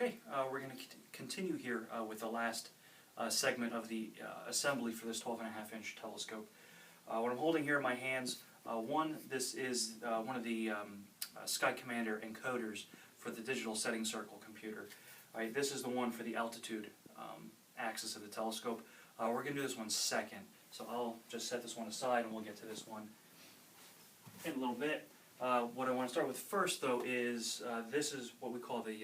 Okay, we're going to continue here with the last segment of the assembly for this 12.5-inch telescope. What I'm holding here in my hands, this is one of the Sky Commander encoders for the digital setting circle computer. All right, this is the one for the altitude axis of the telescope. We're going to do this one second, so I'll just set this one aside and we'll get to this one in a little bit. What I want to start with first, though, is this is what we call the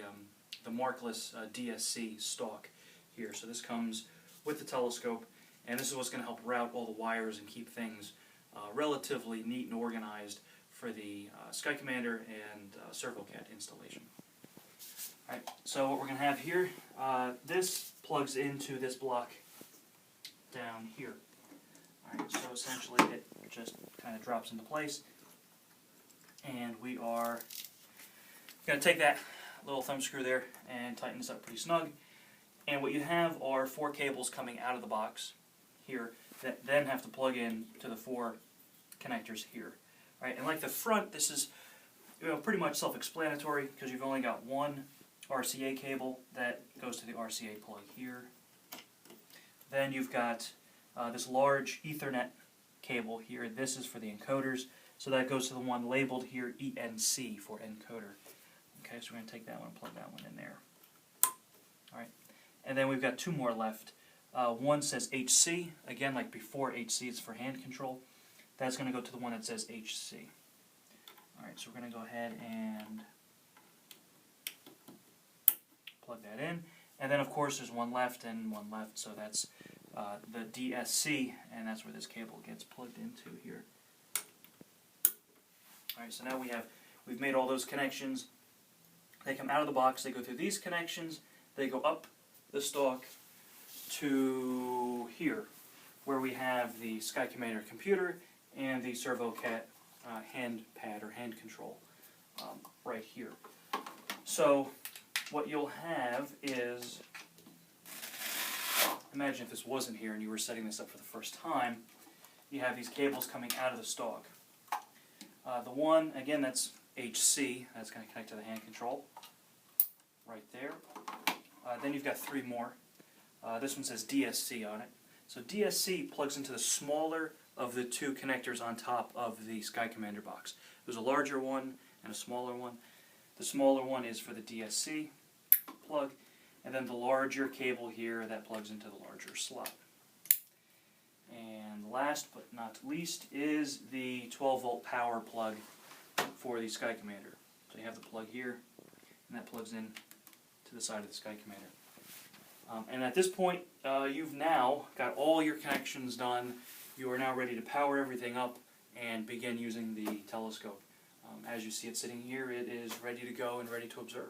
markless DSC stalk here. So this comes with the telescope, and this is what's going to help route all the wires and keep things relatively neat and organized for the Sky Commander and ServoCat installation. Alright, so what we're going to have here, this plugs into this block down here. Alright, so essentially it just kind of drops into place, and we are going to take that little thumb screw there and tighten this up pretty snug. And what you have are 4 cables coming out of the box here that then have to plug in to the 4 connectors here. Right? And like the front, this is pretty much self-explanatory because you've only got one RCA cable that goes to the RCA plug here. Then you've got this large Ethernet cable here. This is for the encoders, so that goes to the one labeled here ENC for encoder. Okay, so we're going to take that one and plug that one in there. Alright, and then we've got 2 more left. One says HC, again like before HC is for hand control. That's going to go to the one that says HC. Alright, so we're going to go ahead and plug that in. And then of course there's one left and one left, so that's the DSC, and that's where this cable gets plugged into here. Alright, so now we've made all those connections. They come out of the box, they go through these connections, they go up the stalk to here, where we have the Sky Commander computer and the ServoCat hand pad or hand control right here. So what you'll have is, imagine if this wasn't here and you were setting this up for the first time, you have these cables coming out of the stalk. The one, again, that's HC, that's going to connect to the hand control, right there. Then you've got 3 more. This one says DSC on it. So DSC plugs into the smaller of the 2 connectors on top of the Sky Commander box. There's a larger one and a smaller one. The smaller one is for the DSC plug, and then the larger cable here that plugs into the larger slot. And last but not least is the 12-volt power plug for the Sky Commander. So you have the plug here, and that plugs in to the side of the Sky Commander. And at this point, you've now got all your connections done. You are now ready to power everything up and begin using the telescope. As you see it sitting here, it is ready to go and ready to observe.